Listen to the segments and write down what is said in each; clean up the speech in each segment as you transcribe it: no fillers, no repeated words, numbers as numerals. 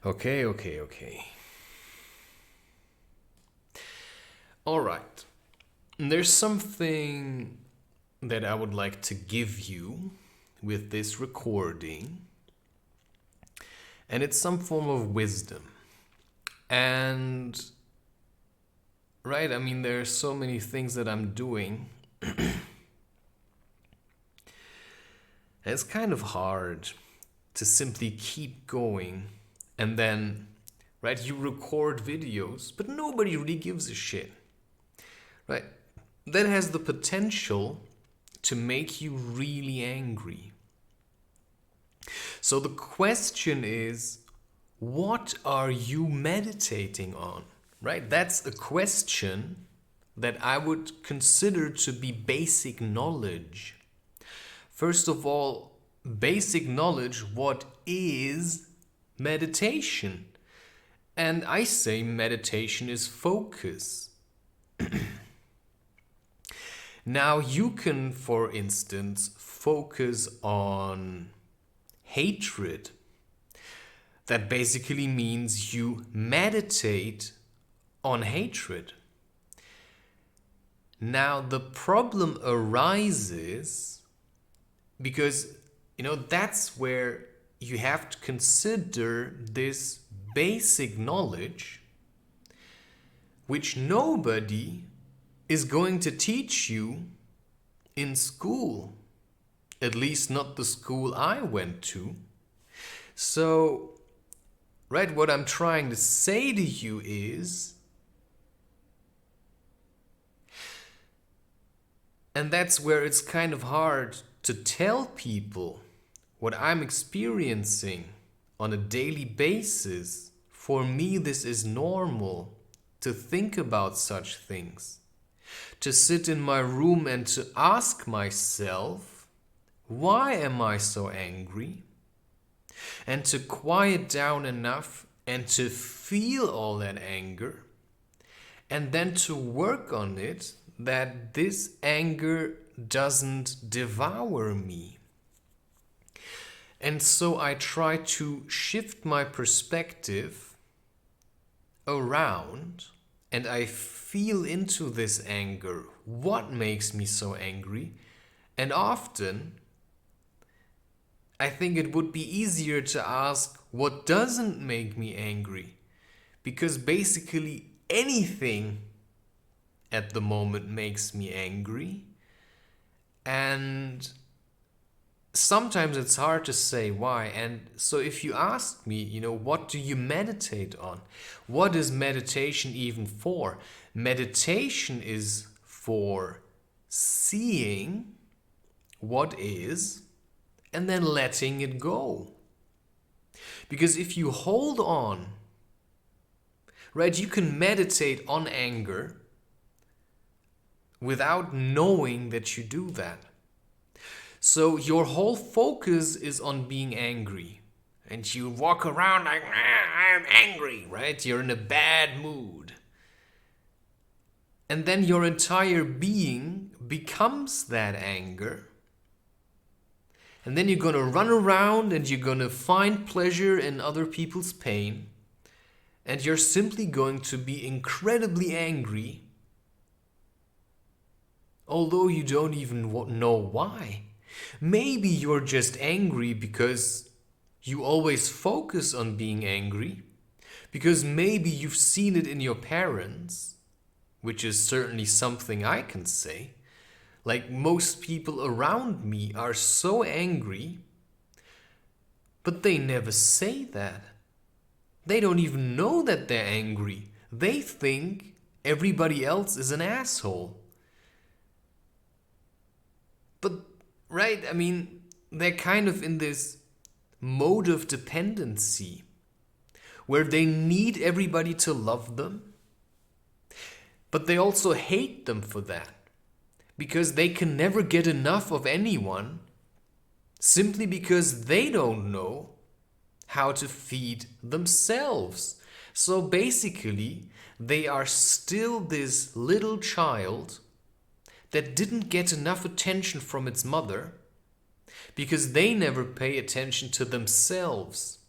Okay. All right. There's something that I would like to give you with this recording, and it's some form of wisdom. And, right, I mean, there are so many things that I'm doing. It's kind of hard to simply keep going and then, right, you record videos, but nobody really gives a shit, right? That has the potential to make you really angry. So the question is, what are you meditating on, right? That's a question that I would consider to be basic knowledge. First of all, basic knowledge, what is meditation? And I say meditation is focus. Now you can, for instance, focus on hatred. That basically means you meditate on hatred. Now the problem arises because, that's where you have to consider this basic knowledge, which nobody is going to teach you in school. At least not the school I went to. So, right, what I'm trying to say to you is, and that's where it's kind of hard to tell people what I'm experiencing on a daily basis. For me, this is normal to think about such things. To sit in my room and to ask myself, why am I so angry? And to quiet down enough and to feel all that anger. And then to work on it, that this anger doesn't devour me. And so I try to shift my perspective around and I feel into this anger. What makes me so angry? And often I think it would be easier to ask what doesn't make me angry. Because basically anything at the moment makes me angry. And sometimes it's hard to say why. And so if you ask me, what do you meditate on? What is meditation even for? Meditation is for seeing what is and then letting it go. Because if you hold on, right, you can meditate on anger without knowing that you do that. So your whole focus is on being angry. And you walk around like, I'm angry, right? You're in a bad mood. And then your entire being becomes that anger. And then you're going to run around and you're going to find pleasure in other people's pain. And you're simply going to be incredibly angry, although you don't even know why. Maybe you're just angry because you always focus on being angry, because maybe you've seen it in your parents, which is certainly something I can say. Like most people around me are so angry, but they never say that. They don't even know that they're angry. They think everybody else is an asshole. But, right, I mean, they're kind of in this mode of dependency where they need everybody to love them, but they also hate them for that because they can never get enough of anyone simply because they don't know how to feed themselves. So basically, they are still this little child that didn't get enough attention from its mother because they never pay attention to themselves.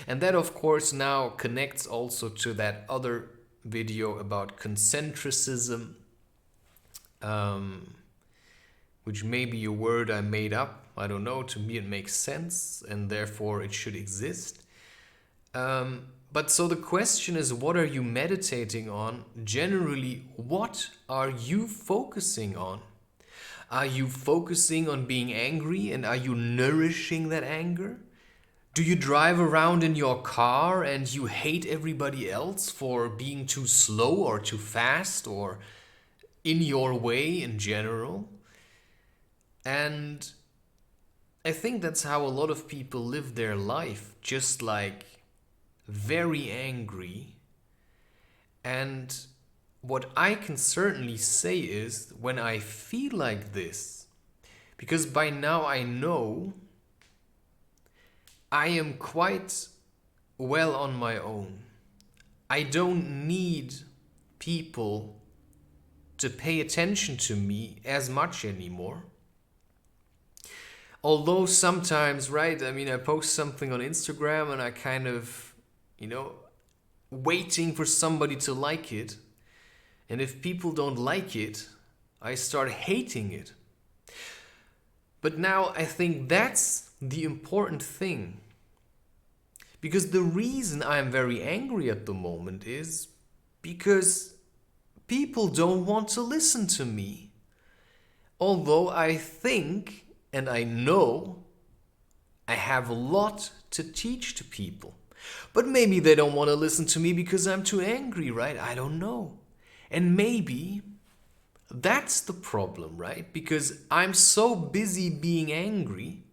And that, of course, now connects also to that other video about concentricism, which may be a word I made up. I don't know. To me, it makes sense, and therefore it should exist. But so the question is, what are you meditating on? Generally, what are you focusing on? Are you focusing on being angry, and are you nourishing that anger? Do you drive around in your car and you hate everybody else for being too slow or too fast or in your way in general? And I think that's how a lot of people live their life, just like very angry. And what I can certainly say is, when I feel like this, because by now I know I am quite well on my own. I don't need people to pay attention to me as much anymore. Although sometimes, right, I mean, I post something on Instagram and I kind of, waiting for somebody to like it. And if people don't like it, I start hating it. But now I think that's the important thing. Because the reason I'm very angry at the moment is because people don't want to listen to me. Although I think and I know I have a lot to teach to people. But maybe they don't want to listen to me because I'm too angry, right? I don't know. And maybe that's the problem, right? Because I'm so busy being angry,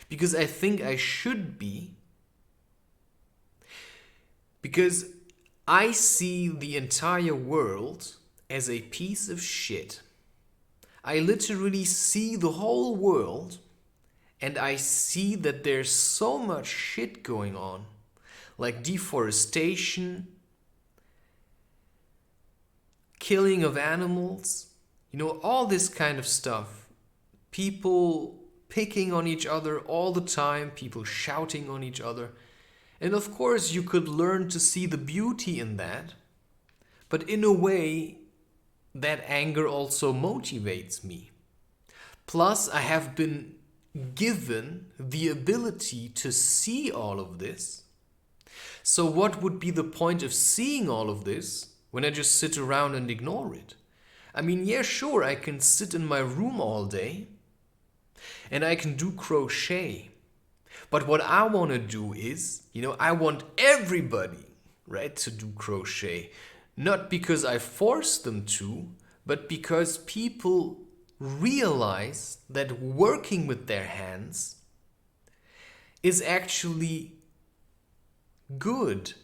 because I think I should be, because I see the entire world as a piece of shit. I literally see the whole world and I see that there's so much shit going on, like deforestation, killing of animals, all this kind of stuff. People picking on each other all the time, people shouting on each other. And of course, you could learn to see the beauty in that. But in a way, that anger also motivates me. Plus, I have been given the ability to see all of this. So what would be the point of seeing all of this when I just sit around and ignore it? I mean, yeah, sure, I can sit in my room all day and I can do crochet. But what I want to do is, I want everybody, right, to do crochet. Not because I force them to, but because people realize that working with their hands is actually good.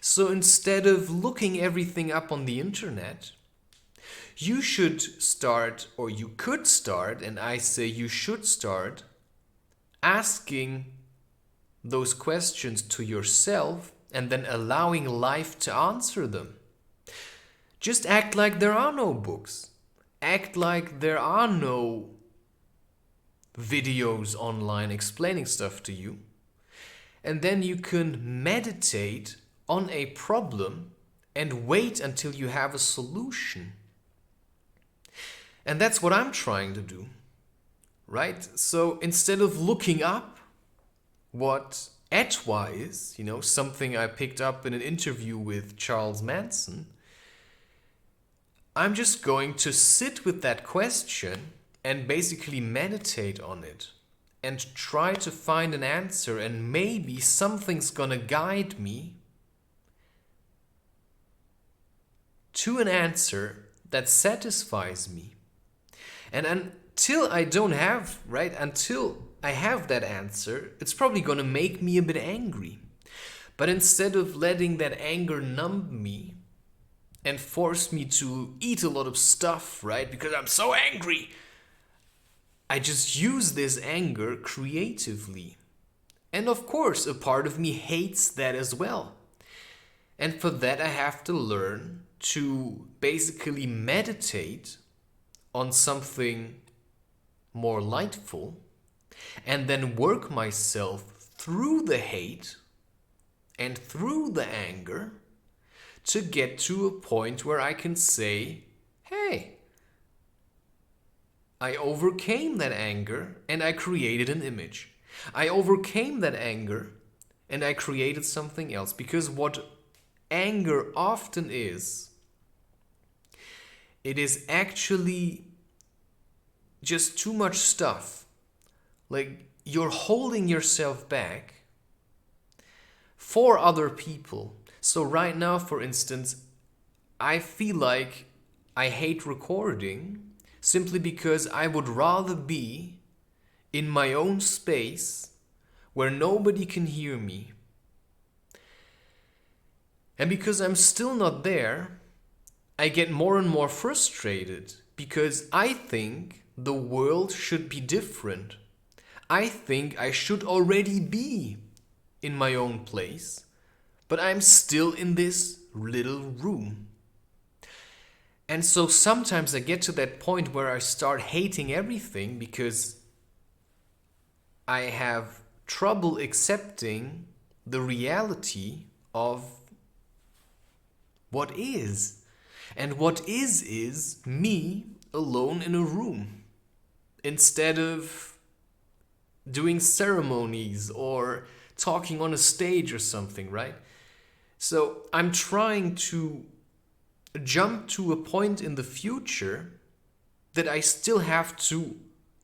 So instead of looking everything up on the internet, you should start, or you could start, and I say you should start, asking those questions to yourself and then allowing life to answer them. Just act like there are no books. Act like there are no videos online explaining stuff to you. And then you can meditate on a problem and wait until you have a solution. And that's what I'm trying to do. Right? So instead of looking up what etwa is, something I picked up in an interview with Charles Manson, I'm just going to sit with that question and basically meditate on it and try to find an answer, and maybe something's gonna guide me to an answer that satisfies me. And until I have that answer, it's probably gonna make me a bit angry. But instead of letting that anger numb me and force me to eat a lot of stuff, right, because I'm so angry, I just use this anger creatively. And of course, a part of me hates that as well. And for that, I have to learn to basically meditate on something more lightful and then work myself through the hate and through the anger to get to a point where I can say, hey, I overcame that anger and I created an image. I overcame that anger and I created something else. Because what anger often is, it is actually just too much stuff. Like, you're holding yourself back for other people. So right now, for instance, I feel like I hate recording simply because I would rather be in my own space where nobody can hear me. And because I'm still not there, I get more and more frustrated because I think the world should be different. I think I should already be in my own place, but I'm still in this little room. And so sometimes I get to that point where I start hating everything because I have trouble accepting the reality of what is. And what is me alone in a room, instead of doing ceremonies or talking on a stage or something, right? So I'm trying to jump to a point in the future that I still have to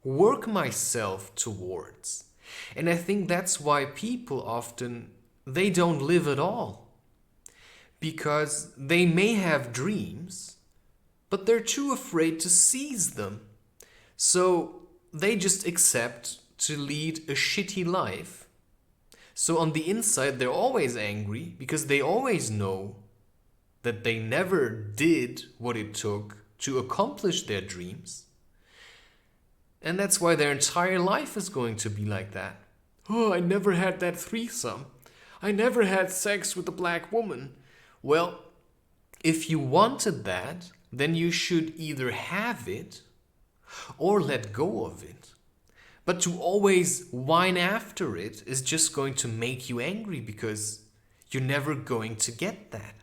work myself towards. And I think that's why people often, they don't live at all. Because they may have dreams, but they're too afraid to seize them. So they just accept to lead a shitty life. So on the inside, they're always angry because they always know that they never did what it took to accomplish their dreams. And that's why their entire life is going to be like that. Oh, I never had that threesome. I never had sex with a black woman. Well, if you wanted that, then you should either have it or let go of it. But to always whine after it is just going to make you angry because you're never going to get that.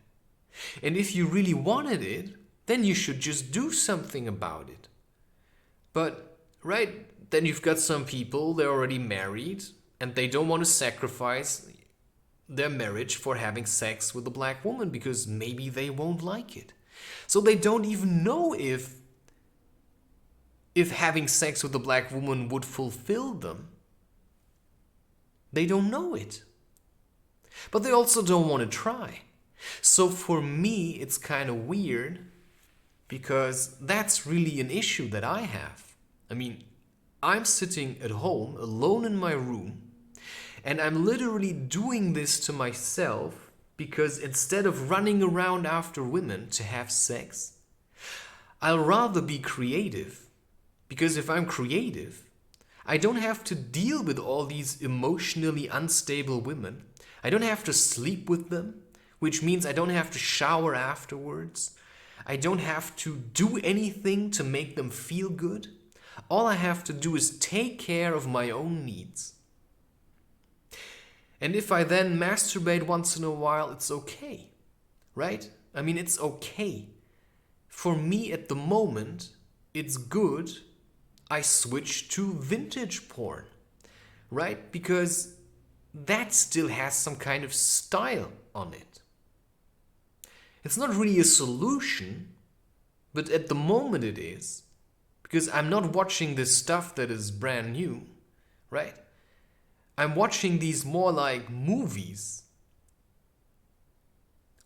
And if you really wanted it, then you should just do something about it. But, right, then you've got some people, they're already married, and they don't want to sacrifice their marriage for having sex with a black woman because maybe they won't like it. So they don't even know if having sex with a black woman would fulfill them. They don't know it. But they also don't want to try. So for me, it's kind of weird because that's really an issue that I have. I mean, I'm sitting at home alone in my room, and I'm literally doing this to myself because instead of running around after women to have sex, I'll rather be creative. Because if I'm creative, I don't have to deal with all these emotionally unstable women. I don't have to sleep with them, which means I don't have to shower afterwards. I don't have to do anything to make them feel good. All I have to do is take care of my own needs. And if I then masturbate once in a while, it's okay, right? I mean, it's okay. For me at the moment, it's good. I switch to vintage porn, right? Because that still has some kind of style on it. It's not really a solution, but at the moment it is. Because I'm not watching this stuff that is brand new, right? I'm watching these more like movies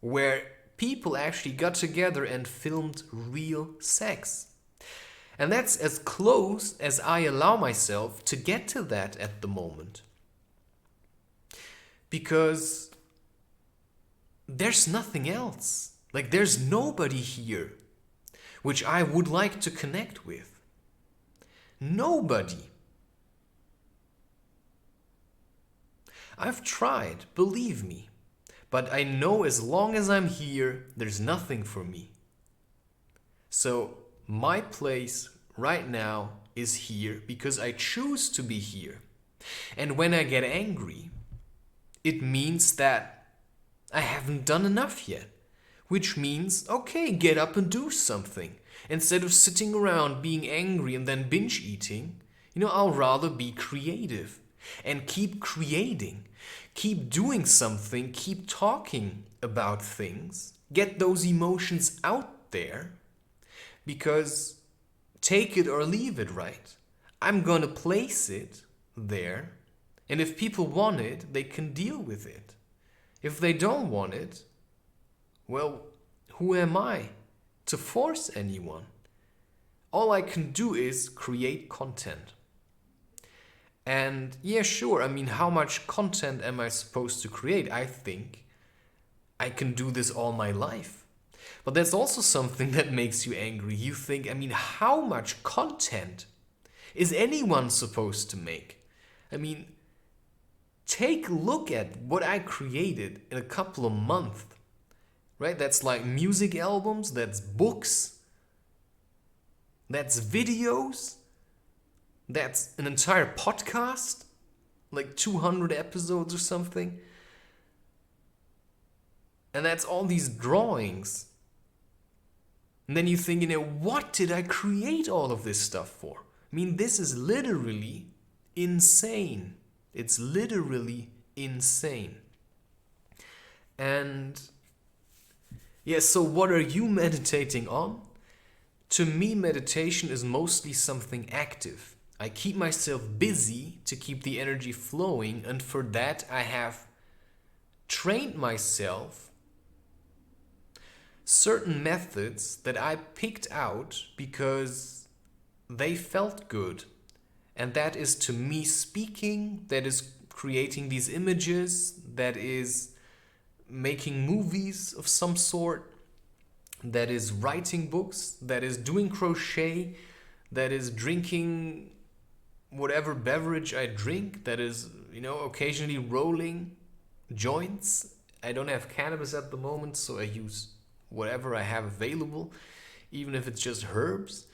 where people actually got together and filmed real sex. And that's as close as I allow myself to get to that at the moment. Because there's nothing else. Like, there's nobody here which I would like to connect with. Nobody. I've tried, believe me, but I know as long as I'm here, there's nothing for me. So my place right now is here because I choose to be here. And when I get angry, it means that I haven't done enough yet. Which means, okay, get up and do something. Instead of sitting around being angry and then binge eating, I'll rather be creative and keep creating, keep doing something, keep talking about things, get those emotions out there, because take it or leave it, right? I'm gonna place it there, and if people want it, they can deal with it. If they don't want it, well, who am I to force anyone? All I can do is create content. And yeah, sure, how much content am I supposed to create? I think I can do this all my life. But that's also something that makes you angry. You think, how much content is anyone supposed to make? Take a look at what I created in a couple of months. Right? That's like music albums, that's books, that's videos, that's an entire podcast, like 200 episodes or something. And that's all these drawings. And then you think, what did I create all of this stuff for? This is literally insane. It's literally insane. And yeah, so what are you meditating on? To me, meditation is mostly something active. I keep myself busy to keep the energy flowing, and for that I have trained myself certain methods that I picked out because they felt good. And that is to me speaking, that is creating these images, that is making movies of some sort, that is writing books, that is doing crochet, that is drinking whatever beverage I drink, that is, occasionally rolling joints. I don't have cannabis at the moment, so I use whatever I have available, even if it's just herbs.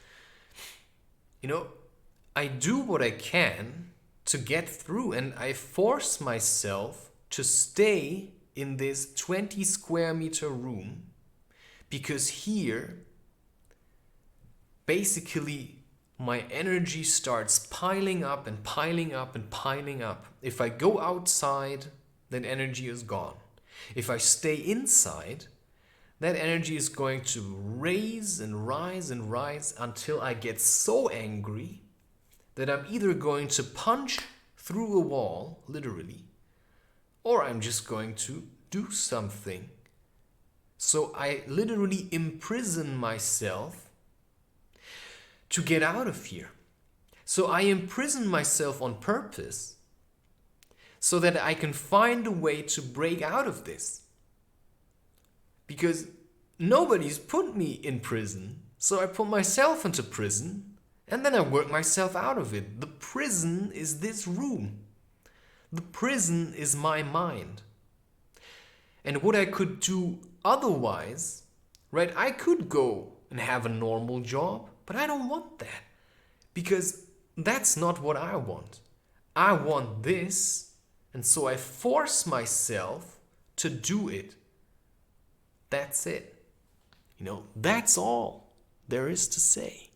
I do what I can to get through, and I force myself to stay in this 20 square meter room, because here basically my energy starts piling up and piling up and piling up. If I go outside, then energy is gone. If I stay inside, that energy is going to raise and rise and rise until I get so angry that I'm either going to punch through a wall, literally, or I'm just going to do something. So I literally imprison myself to get out of here. So I imprison myself on purpose so that I can find a way to break out of this. Because nobody's put me in prison, so I put myself into prison, and then I work myself out of it. The prison is this room. The prison is my mind. And what I could do otherwise, right? I could go and have a normal job, but I don't want that. Because that's not what I want. I want this, and so I force myself to do it. That's it. That's all there is to say.